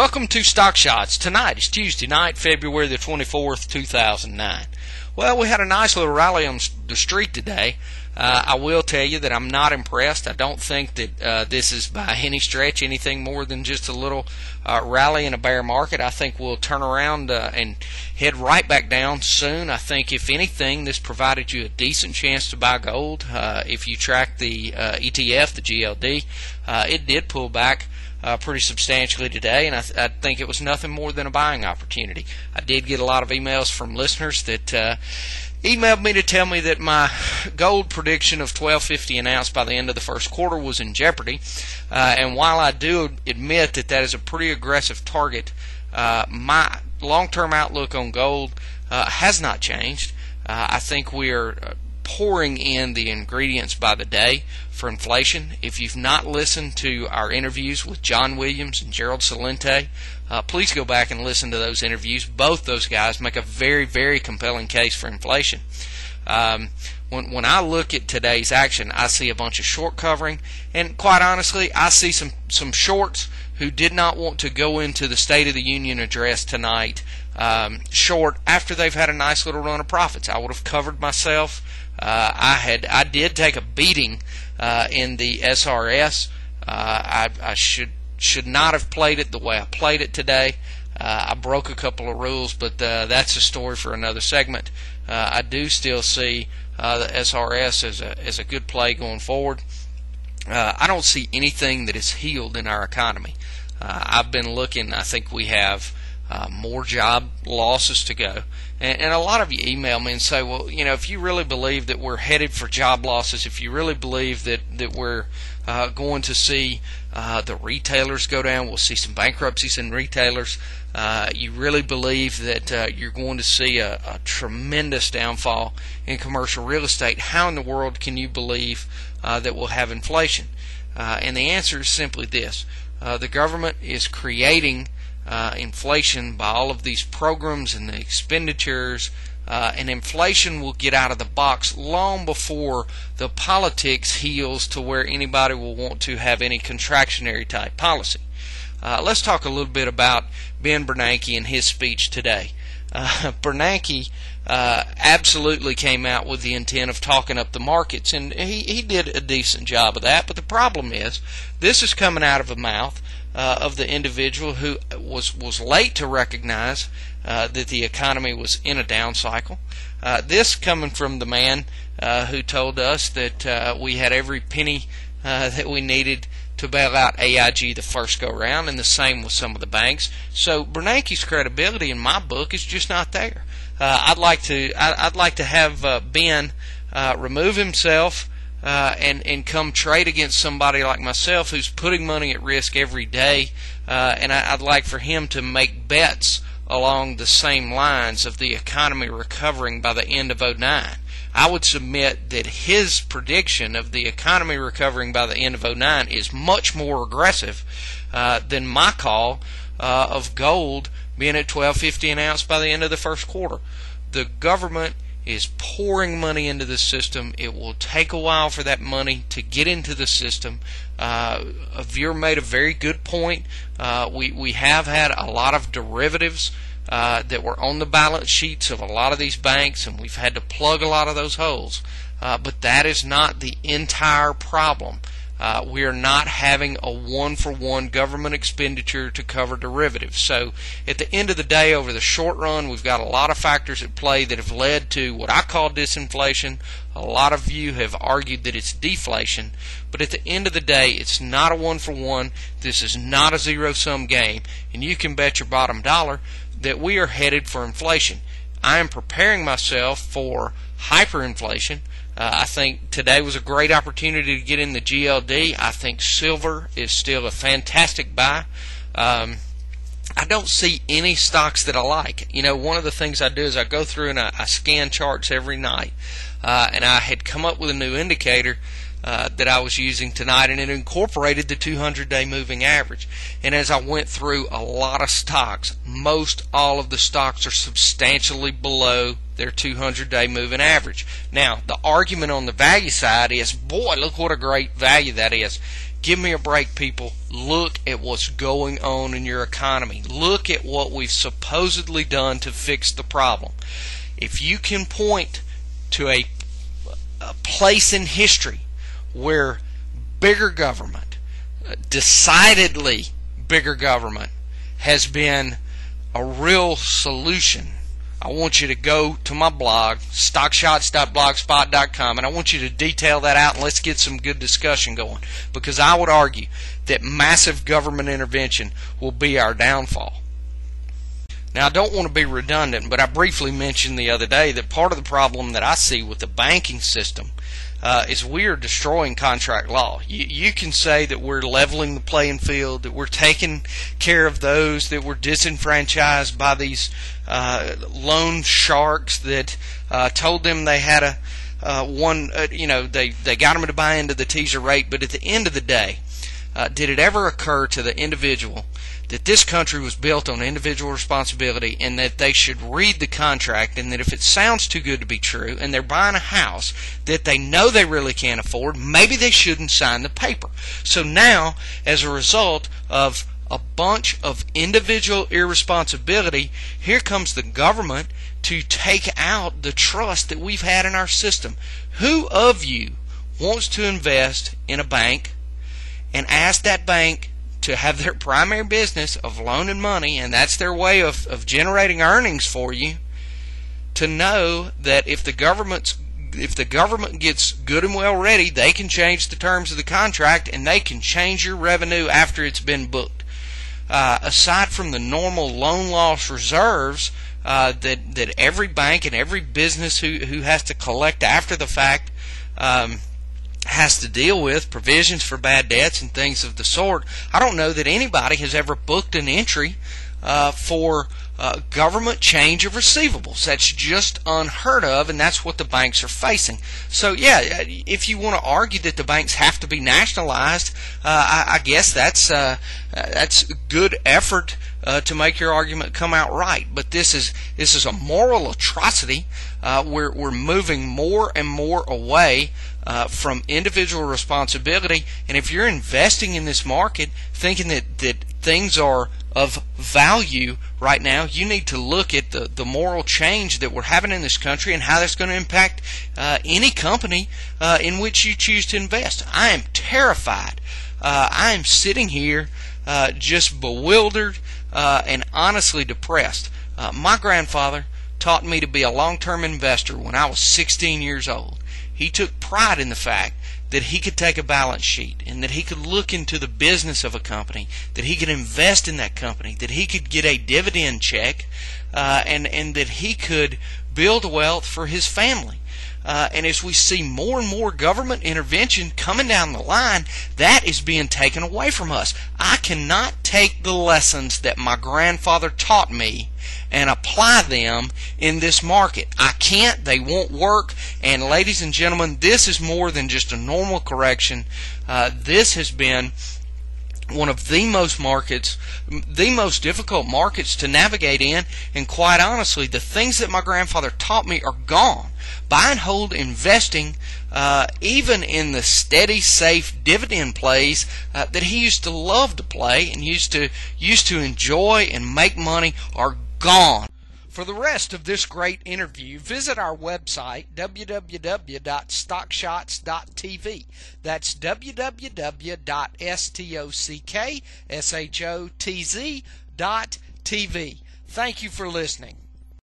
Welcome to Stock Shots. Tonight is Tuesday night, February the 24th, 2009. Well, we had a nice little rally on the street today. I will tell you that I'm not impressed. I don't think that this is by any stretch anything more than just a little rally in a bear market. I think we'll turn around and head right back down soon. I think, if anything, this provided you a decent chance to buy gold. If you track the ETF, the GLD, it did pull back pretty substantially today, and I think it was nothing more than a buying opportunity. I did get a lot of emails from listeners that emailed me to tell me that my gold prediction of $12.50 an ounce by the end of the first quarter was in jeopardy. And while I do admit that that is a pretty aggressive target, my long-term outlook on gold has not changed. I think we are pouring in the ingredients by the day for inflation. If you've not listened to our interviews with John Williams and Gerald Salente, please go back and listen to those interviews. Both those guys make a very, very compelling case for inflation. When I look at today's action, I see a bunch of short covering, and quite honestly, I see some shorts who did not want to go into the State of the Union address tonight short after they've had a nice little run of profits. I would have covered myself. I did take a beating in the SRS. I should not have played it the way I played it today. I broke a couple of rules, but that's a story for another segment. I do still see the SRS as a good play going forward. I don't see anything that is healed in our economy. I've been looking. I think we have more job losses to go. And a lot of you email me and say, well, you know, if you really believe that we're headed for job losses, if you really believe that we're going to see the retailers go down, we'll see some bankruptcies in retailers, you really believe that you're going to see a tremendous downfall in commercial real estate, how in the world can you believe that we'll have inflation? And the answer is simply this. The government is creating inflation by all of these programs and the expenditures, and inflation will get out of the box long before the politics heals to where anybody will want to have any contractionary type policy. Let's talk a little bit about Ben Bernanke and his speech today. Bernanke absolutely came out with the intent of talking up the markets, and he did a decent job of that. But the problem is, this is coming out of the mouth of the individual who was late to recognize that the economy was in a down cycle. This coming from the man who told us that we had every penny that we needed to bail out AIG the first go round, and the same with some of the banks. So Bernanke's credibility in my book is just not there. I'd like to have Ben remove himself and come trade against somebody like myself who's putting money at risk every day, and I'd like for him to make bets along the same lines of the economy recovering by the end of 2009. I would submit that his prediction of the economy recovering by the end of 2009 is much more aggressive than my call of gold being at $12.50 an ounce by the end of the first quarter. The government is pouring money into the system. It will take a while for that money to get into the system. A viewer made a very good point. We have had a lot of derivatives that were on the balance sheets of a lot of these banks, and we've had to plug a lot of those holes. But that is not the entire problem. We are not having a one-for-one government expenditure to cover derivatives. So at the end of the day, over the short run, we've got a lot of factors at play that have led to what I call disinflation. A lot of you have argued that it's deflation. But at the end of the day, it's not a one-for-one. This is not a zero-sum game. And you can bet your bottom dollar that we are headed for inflation. I am preparing myself for hyperinflation. I think today was a great opportunity to get in the GLD. I think silver is still a fantastic buy. I don't see any stocks that I like. You know, one of the things I do is I go through and I scan charts every night. And I had come up with a new indicator that I was using tonight, and it incorporated the 200-day moving average. And as I went through a lot of stocks, most all of the stocks are substantially below their 200-day moving average. Now, the argument on the value side is, boy, look what a great value that is. Give me a break, people. Look at what's going on in your economy. Look at what we've supposedly done to fix the problem. If you can point to a place in history where bigger government, decidedly bigger government, has been a real solution, I want you to go to my blog, stockshotz.blogspot.com, and I want you to detail that out, and let's get some good discussion going, because I would argue that massive government intervention will be our downfall. Now, I don't want to be redundant, but I briefly mentioned the other day that part of the problem that I see with the banking system is we're destroying contract law. You can say that we're leveling the playing field, that we're taking care of those that were disenfranchised by these loan sharks that told them they had they got them to buy into the teaser rate. But at the end of the day, did it ever occur to the individual that this country was built on individual responsibility, and that they should read the contract, and that if it sounds too good to be true and they're buying a house that they know they really can't afford, maybe they shouldn't sign the paper? So now, as a result of a bunch of individual irresponsibility, here comes the government to take out the trust that we've had in our system. Who of you wants to invest in a bank and ask that bank to have their primary business of loaning money, and that's their way of generating earnings for you, to know that if the government gets good and well ready, they can change the terms of the contract and they can change your revenue after it's been booked? Aside from the normal loan loss reserves that every bank and every business who has to collect after the fact has to deal with, provisions for bad debts and things of the sort, I don't know that anybody has ever booked an entry for government change of receivables. That's just unheard of, and that's what the banks are facing. So yeah, if you want to argue that the banks have to be nationalized, I guess that's good effort to make your argument come out right. But this is a moral atrocity. We're moving more and more away from individual responsibility, and if you're investing in this market thinking that things are of value right now, you need to look at the moral change that we're having in this country and how that's going to impact any company in which you choose to invest. I am terrified. I am sitting here just bewildered and honestly depressed. My grandfather taught me to be a long-term investor when I was 16 years old. He took pride in the fact that he could take a balance sheet and that he could look into the business of a company, that he could invest in that company, that he could get a dividend check, and that he could build wealth for his family. And as we see more and more government intervention coming down the line, that is being taken away from us. I cannot take the lessons that my grandfather taught me and apply them in this market. I can't. They won't work. And ladies and gentlemen, this is more than just a normal correction. This has been one of the most difficult markets to navigate in, and quite honestly, the things that my grandfather taught me are gone. Buy and hold investing, even in the steady, safe dividend plays that he used to love to play and used to enjoy and make money, are gone. For the rest of this great interview, visit our website, www.stockshotz.tv. That's www.stockshotz.tv. Thank you for listening.